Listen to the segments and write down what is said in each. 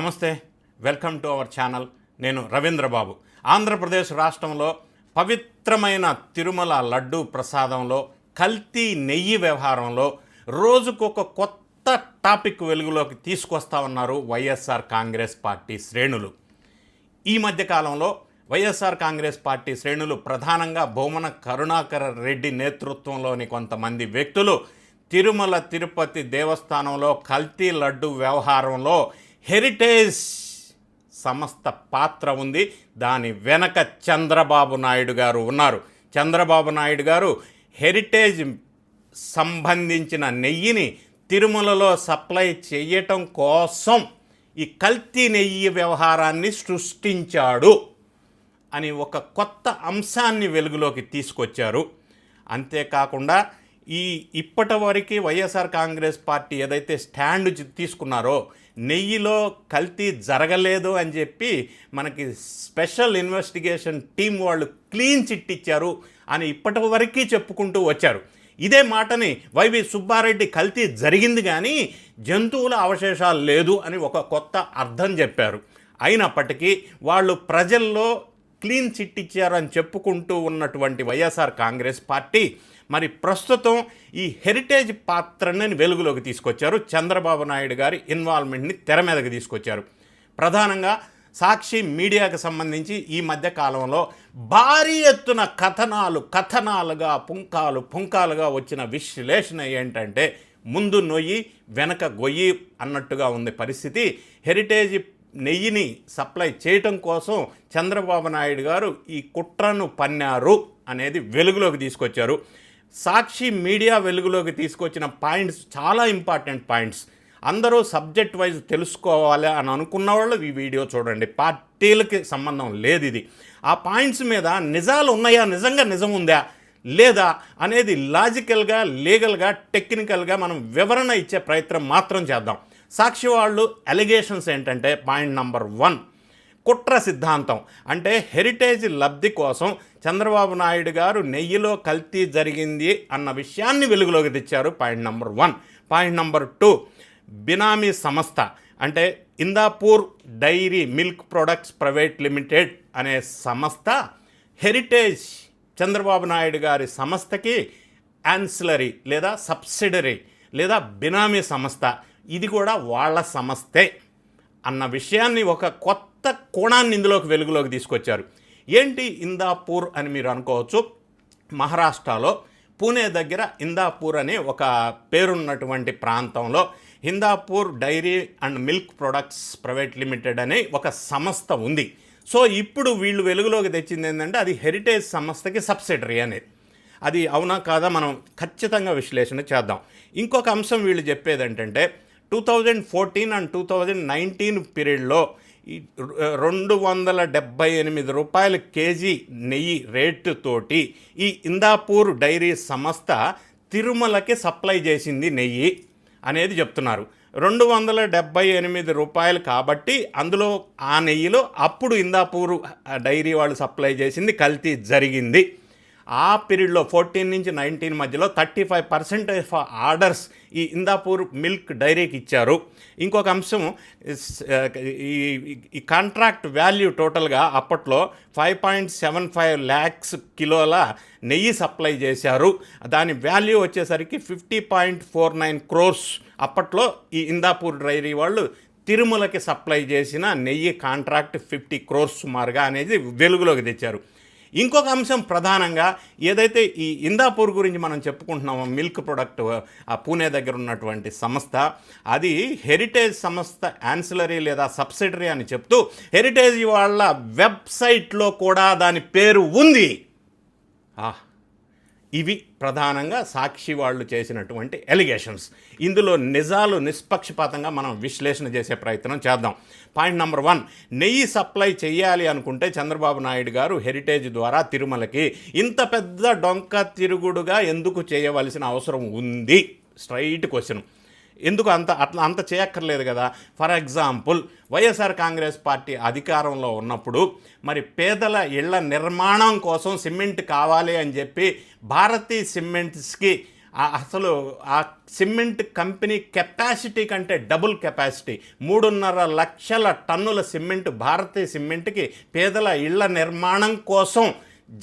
నమస్తే, welcome to our channel. నేను రవీంద్రబాబు. ఆంధ్రప్రదేశ్ రాష్ట్రంలో పవిత్రమైన తిరుమల లడ్డూ ప్రసాదంలో కల్తీ నెయ్యి వ్యవహారంలో రోజుకొక కొత్త టాపిక్ వెలుగులోకి తీసుకొస్తా ఉన్నారు వైఎస్ఆర్ కాంగ్రెస్ పార్టీ శ్రేణులు. ఈ మధ్యకాలంలో వైఎస్ఆర్ కాంగ్రెస్ పార్టీ శ్రేణులు ప్రధానంగా భూమన కరుణాకర రెడ్డి నేతృత్వంలోని కొంతమంది వ్యక్తులు తిరుమల తిరుపతి దేవస్థానంలో కల్తీ లడ్డు వ్యవహారంలో హెరిటేజ్ సంస్థ పాత్ర ఉంది, దాని వెనక చంద్రబాబు నాయుడు గారు ఉన్నారు. చంద్రబాబు నాయుడు గారు హెరిటేజ్ సంబంధించిన నెయ్యిని తిరుమలలో సప్లై చేయటం కోసం ఈ కల్తీ నెయ్యి వ్యవహారాన్ని సృష్టించాడు అని ఒక కొత్త అంశాన్ని వెలుగులోకి తీసుకొచ్చారు. అంతేకాకుండా ఇప్పటి వరకు వైఎస్ఆర్ కాంగ్రెస్ పార్టీ ఏదైతే స్టాండ్ తీసుకున్నారో నెయ్యిలో కల్తీ జరగలేదు అని చెప్పి మనకి స్పెషల్ ఇన్వెస్టిగేషన్ టీం వాళ్ళు క్లీన్ చిట్ ఇచ్చారు అని ఇప్పటి వరకు చెప్పుకుంటూ వచ్చారు. ఇదే మాటని వైవి సుబ్బారెడ్డి కల్తీ జరిగింది కానీ జంతువుల అవశేషాలు లేదు అని ఒక కొత్త అర్థం చెప్పారు. అయినప్పటికీ వాళ్ళు ప్రజల్లో క్లీన్ చిట్ ఇచ్చారు అని చెప్పుకుంటూ ఉన్నటువంటి వైఎస్ఆర్ కాంగ్రెస్ పార్టీ మరి ప్రస్తుతం ఈ హెరిటేజ్ పాత్రని వెలుగులోకి తీసుకొచ్చారు. చంద్రబాబు నాయుడు గారి ఇన్వాల్వ్మెంట్ని తెర మీదకి తీసుకొచ్చారు. ప్రధానంగా సాక్షి మీడియాకు సంబంధించి ఈ మధ్య కాలంలో భారీ ఎత్తున కథనాలుగా పుంకాలుగా వచ్చిన విశ్లేషణ ఏంటంటే ముందు నొయ్యి వెనక గొయ్యి అన్నట్టుగా ఉంది పరిస్థితి. హెరిటేజ్ నెయ్యిని సప్లై చేయటం కోసం చంద్రబాబు నాయుడు గారు ఈ కుట్రను పన్నారు అనేది వెలుగులోకి తీసుకొచ్చారు. సాక్షి మీడియా వెలుగులోకి తీసుకొచ్చిన పాయింట్స్ చాలా ఇంపార్టెంట్ పాయింట్స్. అందరూ సబ్జెక్ట్ వైజ్ తెలుసుకోవాలి అని అనుకున్న వాళ్ళు ఈ వీడియో చూడండి. పార్టీలకి సంబంధం లేదు ఇది. ఆ పాయింట్స్ మీద నిజాలు ఉన్నాయా, నిజంగా నిజం ఉందా లేదా అనేది లాజికల్గా, లీగల్గా, టెక్నికల్గా మనం వివరణ ఇచ్చే ప్రయత్నం మాత్రం చేద్దాం. సాక్షి వాళ్ళు అలిగేషన్స్ ఏంటంటే పాయింట్ నెంబర్ 1, కుట్ర సిద్ధాంతం. అంటే హెరిటేజ్ లబ్ధి కోసం చంద్రబాబు నాయుడు గారు నెయ్యిలో కల్తీ జరిగింది అన్న విషయాన్ని వెలుగులోకి తెచ్చారు. Point number 1. పాయింట్ నెంబర్ 2, బినామీ సంస్థ అంటే Indapur dairy milk products private limited అనే సంస్థ హెరిటేజ్ చంద్రబాబు నాయుడు గారి సంస్థకి యాన్సిలరీ లేదా సబ్సిడరీ లేదా బినామీ సంస్థ, ఇది కూడా వాళ్ళ సంస్థే అన్న విషయాన్ని ఒక కొత్త కోణాన్ని ఇందులోకి వెలుగులోకి తీసుకొచ్చారు. ఏంటి ఇందాపూర్ అని మీరు అనుకోవచ్చు. మహారాష్ట్రలో పూణే దగ్గర ఇందాపూర్ అనే ఒక పేరున్నటువంటి ప్రాంతంలో Indapur dairy and milk products private limited అనే ఒక సంస్థ ఉంది. సో ఇప్పుడు వీళ్ళు వెలుగులోకి తెచ్చింది ఏంటంటే అది హెరిటేజ్ సంస్థకి సబ్సిడరీ అనేది. అది అవునా కాదా మనం ఖచ్చితంగా విశ్లేషణ చేద్దాం. ఇంకొక అంశం వీళ్ళు చెప్పేది ఏంటంటే 2014 అండ్ 2019 పీరియడ్లో 278 రూపాయల కేజీ నెయ్యి రేటుతోటి ఈ ఇందాపూర్ డైరీ సంస్థ తిరుమలకి సప్లై చేసింది నెయ్యి అనేది చెప్తున్నారు. 278 రూపాయలు కాబట్టి అందులో ఆ నెయ్యిలో అప్పుడు ఇందాపూర్ డైరీ వాళ్ళు సప్లై చేసింది కల్తీ జరిగింది. ఆ పీరియడ్లో 14 నుంచి 19 మధ్యలో 35% ఆర్డర్స్ ఈ ఇందాపూర్ మిల్క్ డైరీకి ఇచ్చారు. ఇంకొక అంశం, ఈ కాంట్రాక్ట్ వాల్యూ టోటల్గా అప్పట్లో 5.75 lakhs కిలోల నెయ్యి సప్లై చేశారు. దాని వాల్యూ వచ్చేసరికి 50.49 crores. అప్పట్లో ఈ ఇందాపూర్ డైరీ వాళ్ళు తిరుమలకి సప్లై చేసిన నెయ్యి కాంట్రాక్ట్ 50 crores సుమారుగా అనేది వెలుగులోకి తెచ్చారు. ఇంకొక అంశం ప్రధానంగా ఏదైతే ఈ ఇందాపూర్ గురించి మనం చెప్పుకుంటున్నామో మిల్క్ ప్రొడక్ట్ ఆ పూణే దగ్గర ఉన్నటువంటి సంస్థ, అది హెరిటేజ్ సంస్థ యాన్సిలరీ లేదా సబ్సిడరీ అని చెప్తూ హెరిటేజ్ వాళ్ళ వెబ్సైట్లో కూడా దాని పేరు ఉంది. ఇవి ప్రధానంగా సాక్షి వాళ్ళు చేసినటువంటి ఎలిగేషన్స్. ఇందులో నిజాలు నిష్పక్షపాతంగా మనం విశ్లేషణ చేసే ప్రయత్నం చేద్దాం. పాయింట్ నెంబర్ 1, నెయ్యి సప్లై చేయాలి అనుకుంటే చంద్రబాబు నాయుడు గారు హెరిటేజ్ ద్వారా తిరుమలకి ఇంత పెద్ద డొంక తిరుగుడుగా ఎందుకు చేయవలసిన అవసరం ఉంది? Straight question. ఎందుకు అంత చేయక్కర్లేదు కదా. For example YSR Congress party అధికారంలో ఉన్నప్పుడు మరి పేదల ఇళ్ల నిర్మాణం కోసం సిమెంట్ కావాలి అని చెప్పి భారతీ సిమెంట్స్కి అసలు ఆ సిమెంట్ కంపెనీ కెపాసిటీ కంటే డబుల్ కెపాసిటీ 3.5 లక్షల టన్నుల సిమెంట్ భారతీయ సిమెంట్కి పేదల ఇళ్ల నిర్మాణం కోసం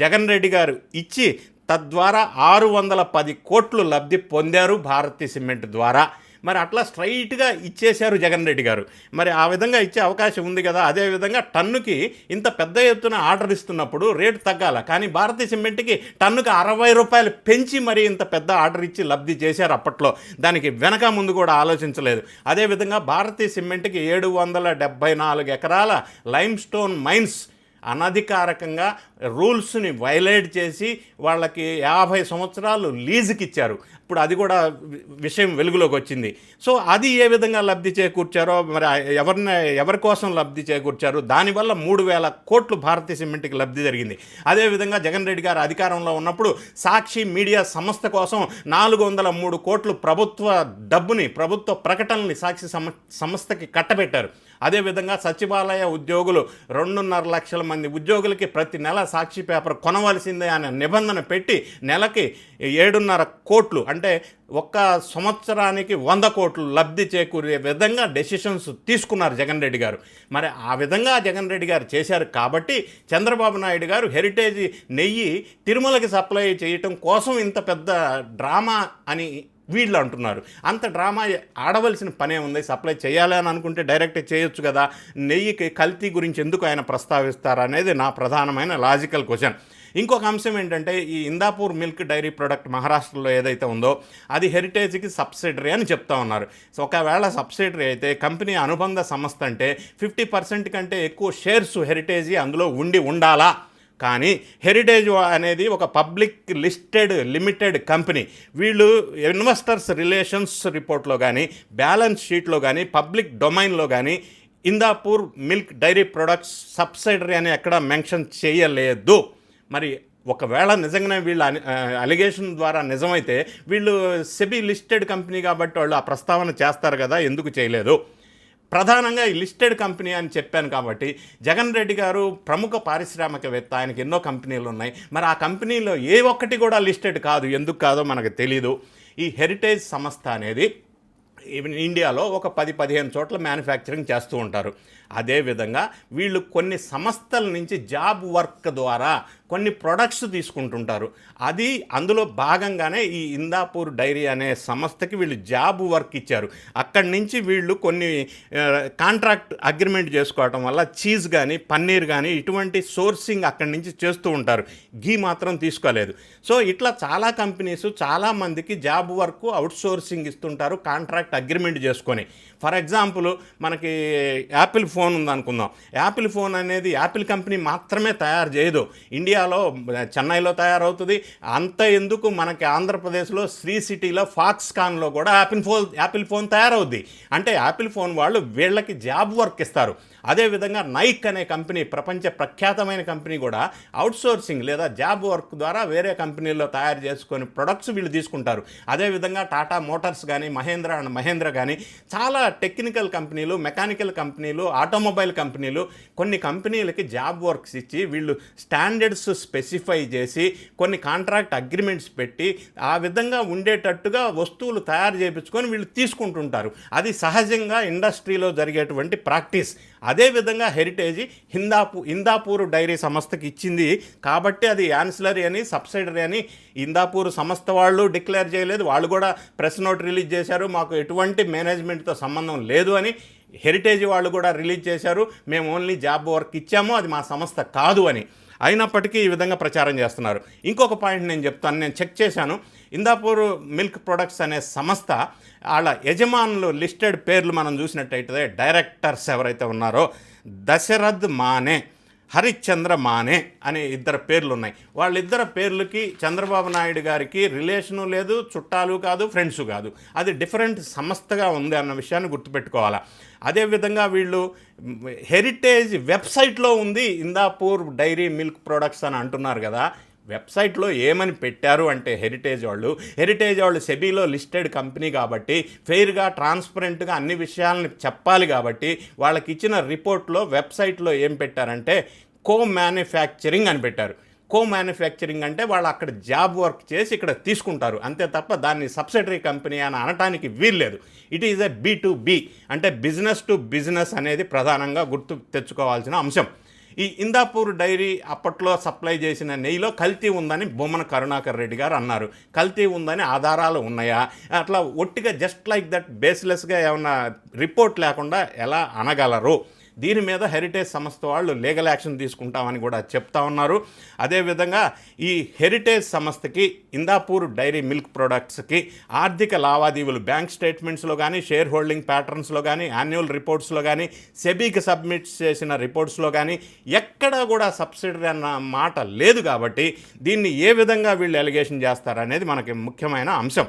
జగన్ రెడ్డి గారు ఇచ్చి తద్వారా 610 కోట్లు లబ్ధి పొందారు భారతీయ సిమెంట్ ద్వారా. మరి అట్లా స్ట్రైట్గా ఇచ్చేశారు జగన్ రెడ్డి గారు. మరి ఆ విధంగా ఇచ్చే అవకాశం ఉంది కదా. అదేవిధంగా టన్నుకి ఇంత పెద్ద ఎత్తున ఆర్డర్ ఇస్తున్నప్పుడు రేటు తగ్గాల, కానీ భారతీయ సిమెంట్కి టన్నుకి 60 రూపాయలు పెంచి మరి ఇంత పెద్ద ఆర్డర్ ఇచ్చి లబ్ధి చేశారు అప్పట్లో. దానికి వెనక ముందు కూడా ఆలోచించలేదు. అదేవిధంగా భారతీయ సిమెంట్కి 774 ఎకరాల లైమ్ స్టోన్ మైన్స్ అనధికారికంగా రూల్స్ని వైలేట్ చేసి వాళ్ళకి 50 సంవత్సరాలు లీజుకి ఇచ్చారు. ఇప్పుడు అది కూడా విషయం వెలుగులోకి వచ్చింది. సో అది ఏ విధంగా లబ్ధి చేకూర్చారో, మరి ఎవరి కోసం లబ్ధి చేకూర్చారు, దానివల్ల 3,000 కోట్లు భారతీయ సిమెంట్కి లబ్ధి జరిగింది. అదేవిధంగా జగన్ రెడ్డి గారు అధికారంలో ఉన్నప్పుడు సాక్షి మీడియా సంస్థ కోసం 403 కోట్లు ప్రభుత్వ ప్రకటనల్ని సాక్షి సంస్థకి కట్టబెట్టారు. అదేవిధంగా సచివాలయ ఉద్యోగులు 2.5 లక్షల మంది ఉద్యోగులకి ప్రతి నెల సాక్షి పేపర్ కొనవలసిందే అనే నిబంధన పెట్టి నెలకి 7.5 కోట్లు అంటే ఒక్క సంవత్సరానికి 100 కోట్లు లబ్ధి చేకూరే విధంగా డెసిషన్స్ తీసుకున్నారు జగన్ రెడ్డి గారు. మరి ఆ విధంగా జగన్ రెడ్డి గారు చేశారు కాబట్టి చంద్రబాబు నాయుడు గారు హెరిటేజ్ నెయ్యి తిరుమలకి సప్లై చేయటం కోసం ఇంత పెద్ద డ్రామా అని వీళ్ళు అంటున్నారు. అంత డ్రామా ఆడవలసిన పనే ఉంది. సప్లై చేయాలి అని అనుకుంటే డైరెక్ట్ చేయొచ్చు కదా. నెయ్యికి కల్తీ గురించి ఎందుకు ఆయన ప్రస్తావిస్తారు అనేది నా ప్రధానమైన లాజికల్ క్వశ్చన్. ఇంకొక అంశం ఏంటంటే, ఈ ఇందాపూర్ మిల్క్ డైరీ ప్రొడక్ట్ మహారాష్ట్రలో ఏదైతే ఉందో అది హెరిటేజ్కి సబ్సిడరీ అని చెప్తా ఉన్నారు. సో ఒకవేళ సబ్సిడరీ అయితే కంపెనీ అనుబంధ సంస్థ అంటే 50% కంటే ఎక్కువ షేర్స్ హెరిటేజ్ అందులో ఉండాలా. కానీ హెరిటేజ్ అనేది ఒక పబ్లిక్ లిస్టెడ్ లిమిటెడ్ కంపెనీ. వీళ్ళు ఇన్వెస్టర్స్ రిలేషన్స్ రిపోర్ట్లో కానీ బ్యాలెన్స్ షీట్లో కానీ పబ్లిక్ డొమైన్లో కానీ Indapur milk dairy products subsidiary అని ఎక్కడ మెన్షన్ చేయలేదు. మరి ఒకవేళ నిజంగానే వీళ్ళ అలిగేషన్ ద్వారా నిజమైతే వీళ్ళు సెబీ లిస్టెడ్ కంపెనీ కాబట్టి వాళ్ళు ఆ ప్రస్తావన చేస్తారు కదా, ఎందుకు చేయలేదు? ప్రధానంగా ఈ లిస్టెడ్ కంపెనీ అని చెప్పాను కాబట్టి జగన్ రెడ్డి గారు ప్రముఖ పారిశ్రామికవేత్త, ఆయనకి ఎన్నో కంపెనీలు ఉన్నాయి. మరి ఆ కంపెనీలో ఏ ఒక్కటి కూడా లిస్టెడ్ కాదు. ఎందుకు కాదో మనకు తెలీదు. ఈ హెరిటేజ్ సంస్థ అనేది ఇండియాలో ఒక 10-15 చోట్ల మ్యానుఫ్యాక్చరింగ్ చేస్తూ ఉంటారు. అదేవిధంగా వీళ్ళు కొన్ని సంస్థల నుంచి జాబ్ వర్క్ ద్వారా కొన్ని ప్రొడక్ట్స్ తీసుకుంటుంటారు. అది అందులో భాగంగానే ఈ ఇందాపూర్ డైరీ అనే సంస్థకి వీళ్ళు జాబ్ వర్క్ ఇచ్చారు. అక్కడి నుంచి వీళ్ళు కొన్ని కాంట్రాక్ట్ అగ్రిమెంట్ చేసుకోవటం వల్ల చీజ్ కానీ పన్నీర్ కానీ ఇటువంటి సోర్సింగ్ అక్కడి నుంచి చేస్తూ ఉంటారు. ఘీ మాత్రం తీసుకోలేదు. సో ఇట్లా చాలా కంపెనీస్ చాలామందికి జాబ్ వర్క్ అవుట్ సోర్సింగ్ ఇస్తుంటారు కాంట్రాక్ట్ అగ్రిమెంట్ చేసుకొని. ఫర్ ఎగ్జాంపుల్ మనకి యాపిల్ ఫోన్ ఉందనుకుందాం. యాపిల్ ఫోన్ అనేది యాపిల్ కంపెనీ మాత్రమే తయారు చేయదు. ఇండియాలో చెన్నైలో తయారవుతుంది. అంత ఎందుకు మనకి ఆంధ్రప్రదేశ్లో శ్రీ సిటీలో ఫాక్స్కాన్లో కూడా యాపిల్ ఫోన్ తయారవుద్ది. అంటే యాపిల్ ఫోన్ వాళ్ళు వీళ్ళకి జాబ్ వర్క్ ఇస్తారు. అదేవిధంగా నైక్ అనే కంపెనీ ప్రపంచ ప్రఖ్యాతమైన కంపెనీ కూడా అవుట్సోర్సింగ్ లేదా జాబ్ వర్క్ ద్వారా వేరే కంపెనీల్లో తయారు చేసుకొని ప్రొడక్ట్స్ వీళ్ళు తీసుకుంటారు. అదేవిధంగా టాటా మోటార్స్ కానీ మహేంద్ర కానీ చాలా టెక్నికల్ కంపెనీలు, మెకానికల్ కంపెనీలు, ఆటోమొబైల్ కంపెనీలు కొన్ని కంపెనీలకి జాబ్ వర్క్స్ ఇచ్చి వీళ్ళు స్టాండర్డ్స్ స్పెసిఫై చేసి కొన్ని కాంట్రాక్ట్ అగ్రిమెంట్స్ పెట్టి ఆ విధంగా ఉండేటట్టుగా వస్తువులు తయారు చేయించుకొని వీళ్ళు తీసుకుంటుంటారు. అది సహజంగా ఇండస్ట్రీలో జరిగేటువంటి ప్రాక్టీస్. అదేవిధంగా హెరిటేజ్ ఇందాపూర్ డైరీ సంస్థకి ఇచ్చింది కాబట్టి అది యాన్సిలరీ అని సబ్సిడరీ అని ఇందాపూర్ సంస్థ వాళ్ళు డిక్లేర్ చేయలేదు. వాళ్ళు కూడా ప్రెస్ నోట్ రిలీజ్ చేశారు, మాకు ఎటువంటి మేనేజ్మెంట్తో సంబంధం లేదు అని. హెరిటేజ్ వాళ్ళు కూడా రిలీజ్ చేశారు, మేము ఓన్లీ జాబ్ వర్క్ ఇచ్చాము, అది మా సంస్థ కాదు అని. అయినప్పటికీ ఈ విధంగా ప్రచారం చేస్తున్నారు. ఇంకొక పాయింట్ నేను చెప్తాను, నేను చెక్ చేశాను. ఇందాపూర్ మిల్క్ ప్రొడక్ట్స్ అనే సంస్థ వాళ్ళ యజమానులు లిస్టెడ్ పేర్లు మనం చూసినట్టయితే డైరెక్టర్స్ ఎవరైతే ఉన్నారో దశరథ్ మానే, హరిశ్చంద్ర మానే అనే 2 పేర్లు ఉన్నాయి. వాళ్ళిద్దరు పేర్లకి చంద్రబాబు నాయుడు గారికి రిలేషను లేదు, చుట్టాలు కాదు, ఫ్రెండ్స్ కాదు. అది డిఫరెంట్ సంస్థగా ఉంది అన్న విషయాన్ని గుర్తుపెట్టుకోవాలా. అదేవిధంగా వీళ్ళు హెరిటేజ్ వెబ్సైట్లో ఉంది ఇందాపూర్ డైరీ మిల్క్ ప్రొడక్ట్స్ అని అంటున్నారు కదా. వెబ్సైట్లో ఏమని పెట్టారు అంటే హెరిటేజ్ వాళ్ళు సెబీలో లిస్టెడ్ కంపెనీ కాబట్టి ఫెయిర్గా ట్రాన్స్పరెంట్గా అన్ని విషయాలని చెప్పాలి కాబట్టి వాళ్ళకి ఇచ్చిన రిపోర్ట్లో వెబ్సైట్లో ఏం పెట్టారంటే కో మ్యానుఫ్యాక్చరింగ్ అని పెట్టారు. కో మ్యానుఫ్యాక్చరింగ్ అంటే వాళ్ళు అక్కడ జాబ్ వర్క్ చేసి ఇక్కడ తీసుకుంటారు అంతే తప్ప దాన్ని సబ్సిడరీ కంపెనీ అని అనటానికి వీల్లేదు. ఇట్ ఈజ్ ఎ B2B అంటే బిజినెస్ టు బిజినెస్ అనేది ప్రధానంగా గుర్తు తెచ్చుకోవాల్సిన అంశం. ఈ ఇందాపూర్ డైరీ అప్పట్లో సప్లై చేసిన నెయ్యిలో కల్తీ ఉందని బొమ్మన కరుణాకర్ రెడ్డి గారు అన్నారు. కల్తీ ఉందని ఆధారాలు ఉన్నాయా? అట్లా ఒట్టిగా జస్ట్ లైక్ దట్ బేస్లెస్గా ఏమన్నా రిపోర్ట్ లేకుండా ఎలా అనగలరు? దీని మీద హెరిటేజ్ సంస్థ వాళ్ళు లీగల్ యాక్షన్ తీసుకుంటామని కూడా చెప్తా ఉన్నారు. అదేవిధంగా ఈ హెరిటేజ్ సంస్థకి ఇందాపూర్ డైరీ మిల్క్ ప్రొడక్ట్స్కి ఆర్థిక లావాదేవీలు బ్యాంక్ స్టేట్మెంట్స్లో కానీ, షేర్ హోల్డింగ్ ప్యాటర్న్స్లో కానీ, యాన్యువల్ రిపోర్ట్స్లో కానీ, సెబీకి సబ్మిట్ చేసిన రిపోర్ట్స్లో కానీ ఎక్కడా కూడా సబ్సిడరీ అన్న మాట లేదు. కాబట్టి దీన్ని ఏ విధంగా వీళ్ళు ఎలిగేషన్ చేస్తారనేది మనకి ముఖ్యమైన అంశం.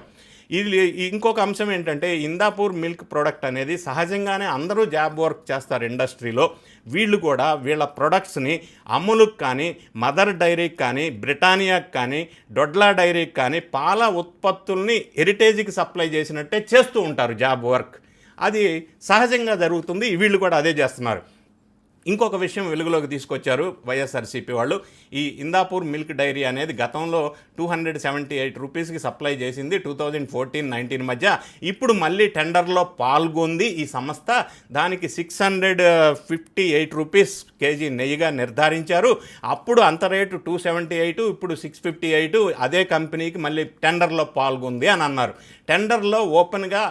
ఇది ఇంకొక అంశం ఏంటంటే ఇందాపూర్ మిల్క్ ప్రోడక్ట్ అనేది సహజంగానే అందరూ జాబ్ వర్క్ చేస్తారు ఇండస్ట్రీలో. వీళ్ళు కూడా వీళ్ళ ప్రొడక్ట్స్ని అమూల్కి కానీ, మదర్ డైరీకి కానీ, బ్రిటానియాకి కానీ, డొడ్లా డైరీకి కానీ పాల ఉత్పత్తుల్ని హెరిటేజ్కి సప్లై చేసినట్టే చేస్తూ ఉంటారు జాబ్ వర్క్. అది సహజంగా జరుగుతుంది. వీళ్ళు కూడా అదే చేస్తున్నారు. ఇంకొక విషయం వెలుగులోకి తీసుకొచ్చారు వైఎస్ఆర్సీపీ వాళ్ళు. ఈ ఇందాపూర్ మిల్క్ డైరీ అనేది గతంలో 278 రూపీస్కి సప్లై చేసింది 2014-19 మధ్య. ఇప్పుడు మళ్ళీ టెండర్లో పాల్గొంది ఈ సంస్థ. దానికి 658 రూపీస్ కేజీ నెయ్యిగా నిర్ధారించారు. అప్పుడు అంత రేటు 278, ఇప్పుడు 658. అదే కంపెనీకి మళ్ళీ టెండర్లో పాల్గొంది అని అన్నారు. టెండర్లో ఓపెన్గా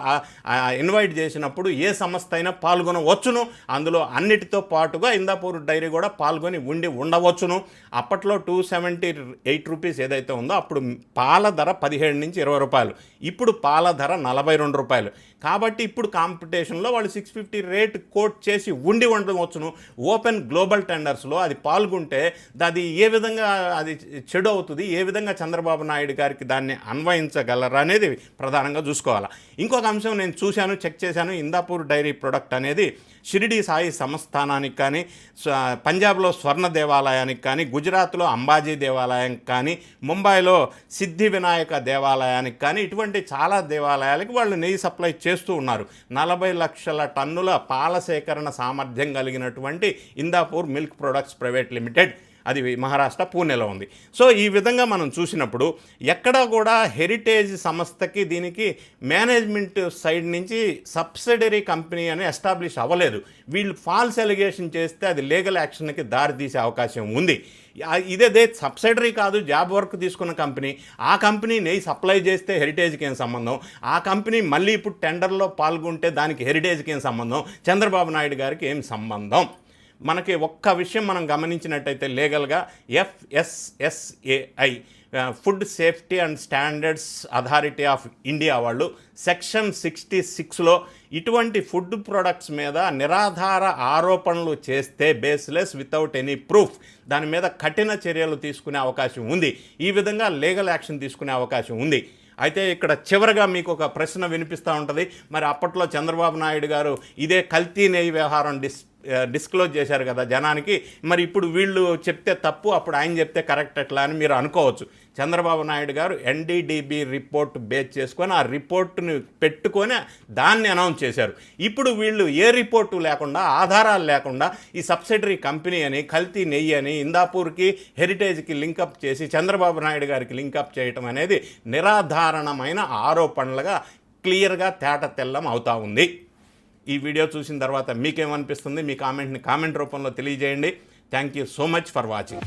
ఇన్వైట్ చేసినప్పుడు ఏ సంస్థ అయినా పాల్గొనవచ్చును. అందులో అన్నిటితో పాటుగా ఇందాపూర్ డైరీ కూడా పాల్గొని ఉండవచ్చును. అప్పట్లో 278 రూపీస్ ఏదైతే ఉందో అప్పుడు పాల ధర 17 నుంచి 20 రూపాయలు, ఇప్పుడు పాల ధర 42 రూపాయలు. కాబట్టి ఇప్పుడు కాంపిటీషన్లో వాళ్ళు 650 రేట్ కోట్ చేసి ఉండవచ్చును. ఓపెన్ గ్లోబల్ టెండర్స్లో అది పాల్గొంటే అది ఏ విధంగా అది చెడు అవుతుంది, ఏ విధంగా చంద్రబాబు నాయుడు గారికి దాన్ని అన్వయించగలరా అనేది ప్రధానంగా చూసుకోవాలి. ఇంకొక అంశం నేను చూశాను, చెక్ చేశాను. ఇందాపూర్ డైరీ ప్రొడక్ట్ అనేది షిరిడి సాయి సంస్థానానికి కానీ, పంజాబ్లో స్వర్ణ దేవాలయానికి కానీ, గుజరాత్లో అంబాజీ దేవాలయానికి కానీ, ముంబైలో సిద్ధి వినాయక దేవాలయానికి కానీ ఇటువంటి చాలా దేవాలయాలకి వాళ్ళు నెయ్యి సప్లై చేస్తూ ఉన్నారు. 40 లక్షల టన్నుల పాల సేకరణ సామర్థ్యం కలిగినటువంటి Indapur milk products private limited, అది మహారాష్ట్ర పూణేలో ఉంది. సో ఈ విధంగా మనం చూసినప్పుడు ఎక్కడా కూడా హెరిటేజ్ సంస్థకి దీనికి మేనేజ్మెంట్ సైడ్ నుంచి సబ్సిడరీ కంపెనీ అని ఎస్టాబ్లిష్ అవ్వలేదు. వీళ్ళు ఫాల్స్ ఎలిగేషన్ చేస్తే అది లీగల్ యాక్షన్కి దారితీసే అవకాశం ఉంది. ఇదే సబ్సిడరీ కాదు, జాబ్ వర్క్ తీసుకున్న కంపెనీ. ఆ కంపెనీ నెయ్యి సప్లై చేస్తే హెరిటేజ్కి ఏం సంబంధం? ఆ కంపెనీ మళ్ళీ ఇప్పుడు టెండర్లో పాల్గొంటే దానికి హెరిటేజ్కి ఏం సంబంధం? చంద్రబాబు నాయుడు గారికి ఏం సంబంధం? మనకి ఒక్క విషయం మనం గమనించినట్టయితే లీగల్గా FSSAI food safety and standards authority of India వాళ్ళు సెక్షన్ 66లో ఇటువంటి ఫుడ్ ప్రొడక్ట్స్ మీద నిరాధార ఆరోపణలు చేస్తే బేస్లెస్ వితౌట్ ఎనీ ప్రూఫ్ దాని మీద కఠిన చర్యలు తీసుకునే అవకాశం ఉంది. ఈ విధంగా లీగల్ యాక్షన్ తీసుకునే అవకాశం ఉంది. అయితే ఇక్కడ చివరగా మీకు ఒక ప్రశ్న వినిపిస్తూ ఉంటుంది. మరి అప్పట్లో చంద్రబాబు నాయుడు గారు ఇదే కల్తీ నెయ్యి వ్యవహారం డిస్క్లోజ్ చేశారు కదా జనానికి, మరి ఇప్పుడు వీళ్ళు చెప్తే తప్పు, అప్పుడు ఆయన చెప్తే కరెక్ట్ ఎట్లా అని మీరు అనుకోవచ్చు. చంద్రబాబు నాయుడు గారు NDDB రిపోర్ట్ బేస్ చేసుకొని ఆ రిపోర్టుని పెట్టుకొని దాన్ని అనౌన్స్ చేశారు. ఇప్పుడు వీళ్ళు ఏ రిపోర్టు లేకుండా, ఆధారాలు లేకుండా ఈ సబ్సిడరీ కంపెనీ అని, కల్తీ నెయ్యి అని ఇందాపూర్కి హెరిటేజ్కి లింకప్ చేసి చంద్రబాబు నాయుడు గారికి లింకప్ చేయటం అనేది నిరాధారణమైన ఆరోపణలుగా క్లియర్గా తేట తెల్లం అవుతా ఉంది. ఈ వీడియో చూసిన తర్వాత మీకేమనిపిస్తుంది? మీ కామెంట్ని కామెంట్ రూపంలో తెలియజేయండి. Thank you so much for watching.